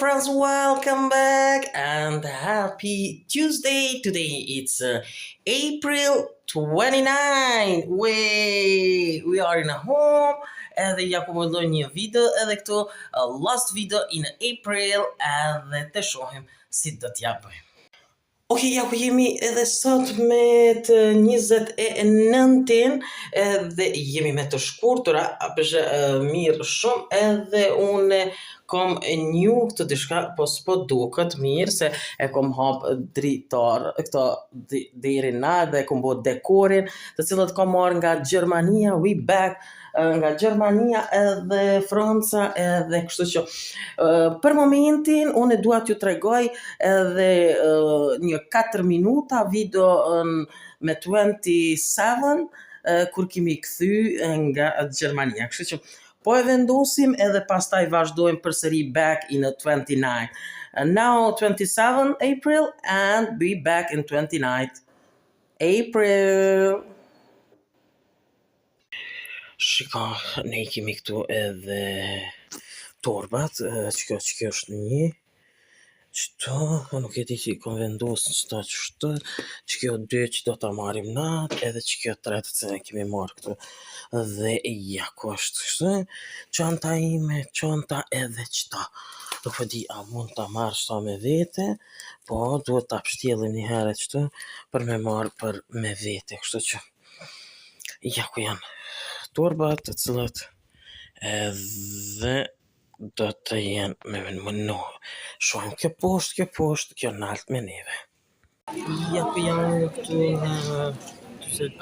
friends, welcome back and happy Tuesday. Today it's April 29. We are in a home. Edhe ja ku vëlloj një video edhe këtu last video in April edhe të shohim si do t'ja bëjmë. Ok, ja ku jemi edhe sot me të 29-in edhe jemi me të shkurtura, apëshe mirë shumë edhe une kom një këtë dishka, po s'po duket mirë se e kom hap dritar këto deri na dhe kom bo dekorin të cilët kom marrë nga Gjermania, we back nga Gjermania edhe Franca edhe kështu që për momentin unë dua t'ju tregoj edhe një 4 minuta video me 27 kur kemi kthy nga Gjermania, kështu që po e vendosim edhe pastaj vazhdojmë përsëri back in 29. Now 27 April and be back in 29 April. Shika, ne kemi këtu edhe torbat, që kjo është një, qëto, nuk e di që i kom vendosë qëta qështë, që kjo 2 që do të marim natë, edhe që kjo 3 që kemi marrë këtu, dhe ja, ku është kështë, qanta ime, qanta edhe qëta. Nuk e di, a mund të marrë qëta me vete, po duhet të apshtjellim një herë qëtu, për me marrë për me vete, kështë që, ja ku janë torbat të cilët edhe do të jenë me mënu. Shohim kjo poshtë, kjo nalt me neve. Ja ku janë këtu në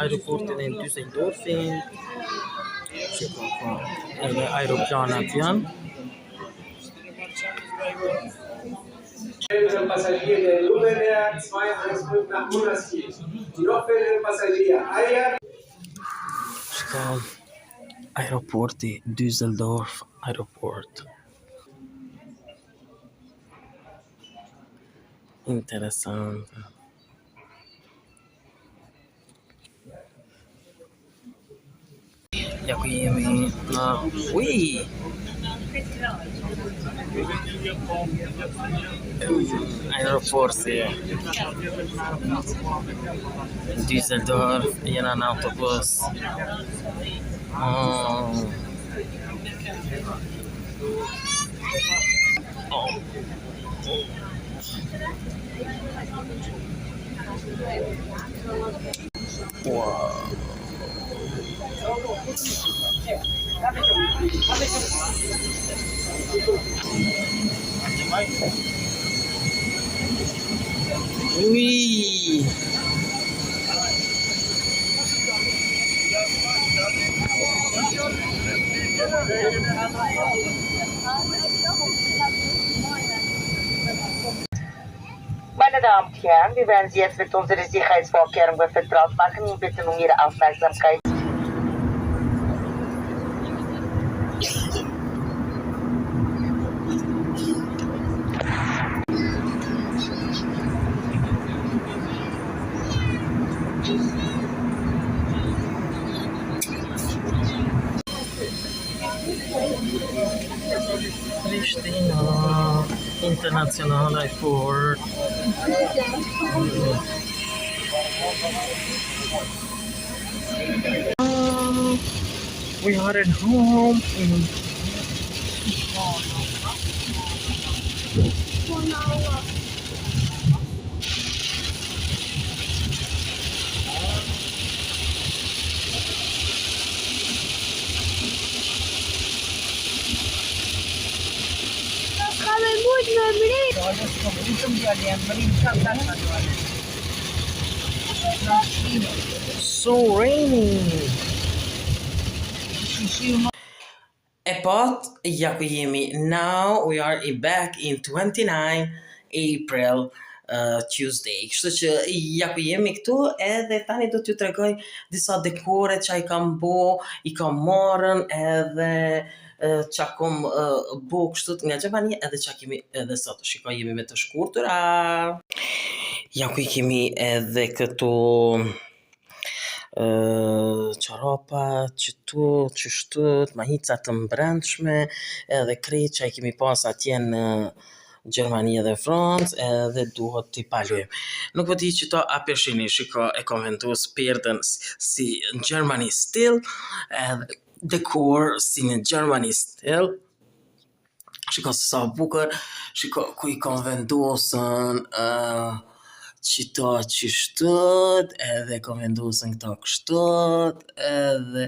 aeroportin e Düsseldorfin. Shiko, edhe aeroplanat janë. Älteren Passagier der Lufthansa 215 nach Monastir. Die noch fehlenden Passagier Eier. Aeroporti Düsseldorf aeroport. Interessant. Ja ku jemi në aeroporti Düsseldorf, jena në autobus. Wow. Ui. Meine Damen und Herren, wir werden Sie jetzt mit unseren Sicherheitsvorkehrungen vertraut machen. Ich bitte um Ihre Aufmerksamkeit. Pristina International Airport. We are at home in so rainy. E pot, ja ku jemi. Now we are back in 29 April Tuesday. Kështu që ja ku jemi këtu edhe tani do t'ju tregoj disa dekore që i kam bo, i kam marrën edhe që kom bo kështu nga Gjermania edhe që kemi edhe sot. Shiko, jemi me të shkurtura. Ja ku i kemi edhe këtu çorapa, qështu, mahica të mbrëndshme, edhe krejt që i kemi pas atje në Gjermania dhe Francë edhe duhet t'i palojmë. Nuk po di që to a peshini, shiko e kom vendus perdën si në Germany still, edhe dekor si në Germany still. Shiko se sa bukur, shiko ku i kom vendosën qito qishtët, edhe kom vendosën këto kështët, edhe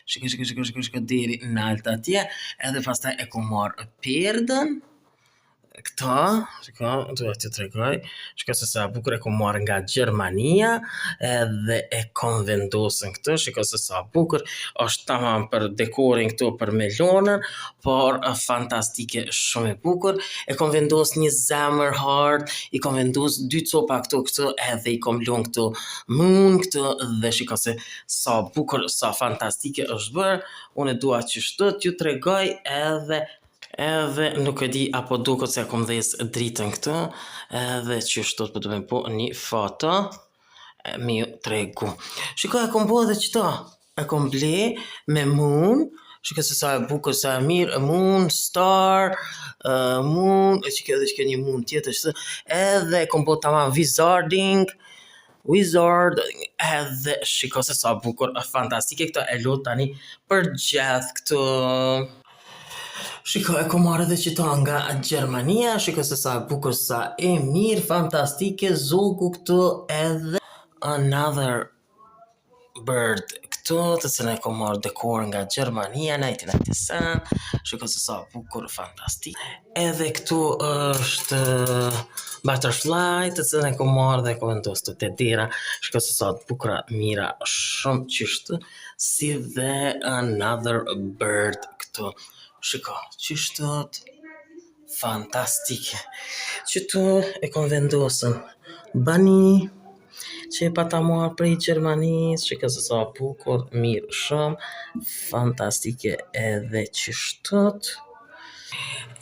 shiko deri në altë atje, edhe pastaj e kom marrë perdën, këta, shiko, duhet t'ju tregoj, shiko se sa bukur e kom marrë nga Gjermania, edhe e kom vendosën këtu, shiko se sa bukur, është tamam për dekorin këtu për melonën, por fantastike, shumë e bukur, e kom vendos një zemër hard, i kom vendos 2 copa këtu, edhe i kom lënë këtu moon këtu, dhe shiko se sa bukur, sa fantastike është bërë, unë dua që shtu t'ju tregoj edhe nuk e di apo duket se kom dhes dritën këtu, edhe që shtot për të me po një foto, mi ju tregu. Shiko e kom bo edhe qëta, e kom ble me moon, shiko se sa e bukur, sa e mirë, moon, star, moon, e që ke një moon tjetër, edhe e kom bo tamam wizard, edhe shiko se sa bukur, fantastike këto e lot tani për gjithë këto. Shiko, e kom marrë edhe qëta nga Gjermania, shiko se sa bukur, sa e mirë, fantastike, zogu këtu edhe another bird këtu, të cilën e kom marrë dekor nga Gjermania, 1997, shiko se sa bukur, fantastik. Edhe këtu është butterfly, të cilën e kom marrë dhe e kom vendosur te dera, shiko se sa bukura, mira, shumë qishtë, si dhe another bird këtu. Shiko, qishtot, fantastike. Qëtu e kom vendosën bani, që e pata marrë prej Gjermanisë, shiko se sa bukur, mirë shumë, fantastike edhe qishtot.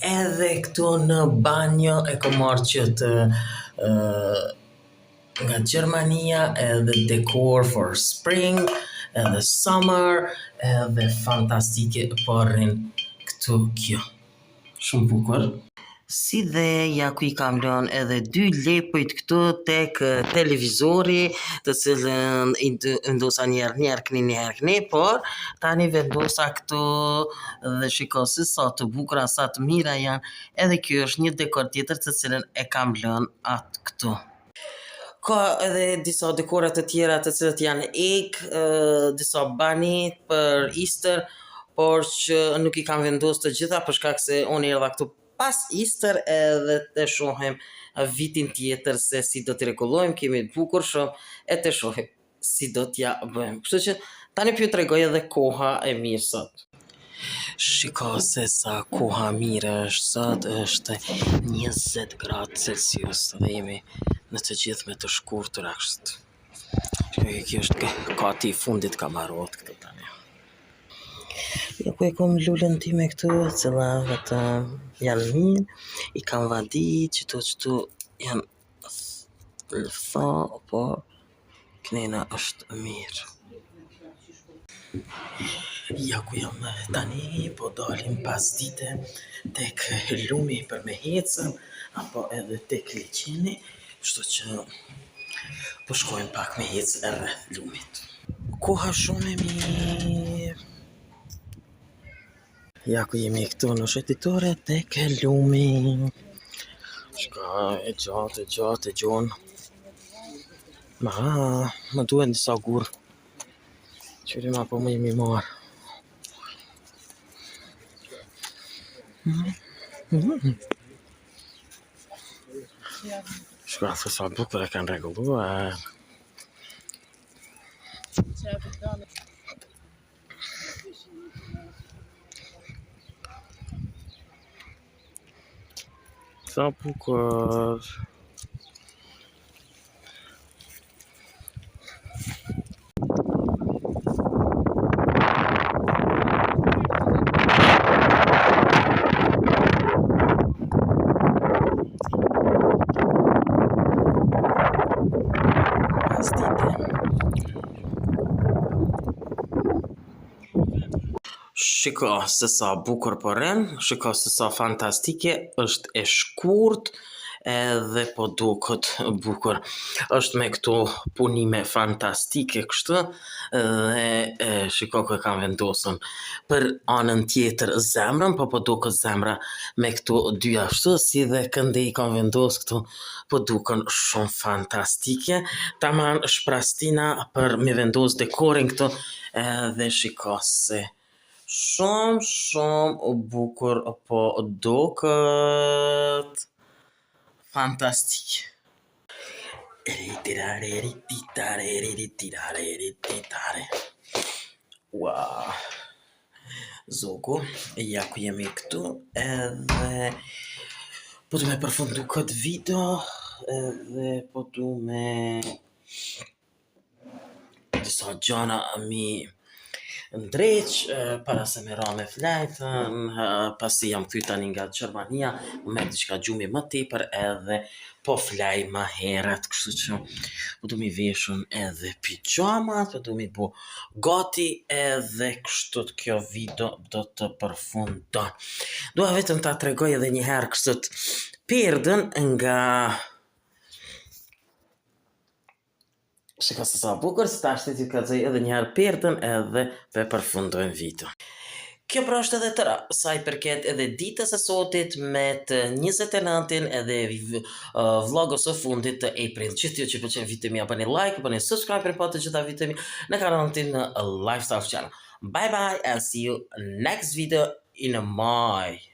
Edhe këtu në banjo e kom marrë qëtë nga Gjermania, edhe decor for spring, edhe summer, edhe fantastike porrin këtu kjo. Shumë bukur. Si dhe ja ku i kam lënë edhe 2 lepojt këtu tek televizori, të cilën i vendosa njerë këni, por tani vendosa këtu dhe shiko se sa të bukura, sa të mira janë, edhe kjo është një dekor tjetër të cilën e kam lënë atë këtu. Ka edhe disa dekorat të tjera të cilët janë disa bani për Easter, por që nuk i kam vendos të gjitha për shkak se unë erdha këtu pas Easter edhe të shohim vitin tjetër se si do t'i rregullojmë, kemi të bukur shumë e të shohim si do t'ja bëjmë. Kështu që tani pju tregoj edhe koha e mirë sot. Shiko se sa koha mirë është sot, është 20 gradë Celsius dhe jemi në të gjithë me të shkurtur kështu. Kjo është kati i fundit kamarot këtu tani. Ja ku e kom lullën time këtu, cila vetëm janë mirë, i kam vadit, qëtu janë tha, po knena është mirë. Ja ku jam tani, po dalim pas dite tek lumi për me hecën, apo edhe tek liqeni, kështu që po shkojmë pak me hecë rreth lumit. Koha shumë e mirë. Ja ku jemi këtu në shëtitore tek lumi. Shka e gjonë. Ma duhen disa gurë. Qyrim apo më jemi marë. Shka se sa bukur e kanë rregulluar. Sa bukur. Shiko se sa bukur po rren, shiko se sa fantastike, është e shkurt edhe po duket bukur. Është me këto punime fantastike kështu dhe shiko ku e kam vendosur. Për anën tjetër zemrën, po duket zemra me këto dy ashtu, si dhe këndej kam vendosur këtu, po duken shumë fantastike. Taman shprastina për me vendos dekorin këtu edhe shiko se shumë bukur po duket. Fantastik. Wow. Zogu, ja ku jemi këtu edhe po du me përfundu këtë video edhe po du me disa gjana mi ndreq para se me ra me flajtën, pasi jam kthyer tani nga Gjermania, më merr diçka gjumi më tepër edhe po flaj më herët, kështu që po du mi veshun edhe pijamat, po du mi bu gati edhe kështu të kjo video do të përfundon. Dua vetëm ta tregoj edhe një herë kështu të perdën nga shiko se sa bukur, se ta shtetit ka zëj edhe njëherë perdën edhe pe përfundojnë video. Kjo pra është edhe tëra, sa i përket edhe ditës së sotit me të 29-in edhe vlogës së fundit të April. Që që pëlqen videomi, ja bëni like, bëni subscribe për pa të gjitha videomi në kanalin në Lifestyle Channel. Bye bye and see you next video in May.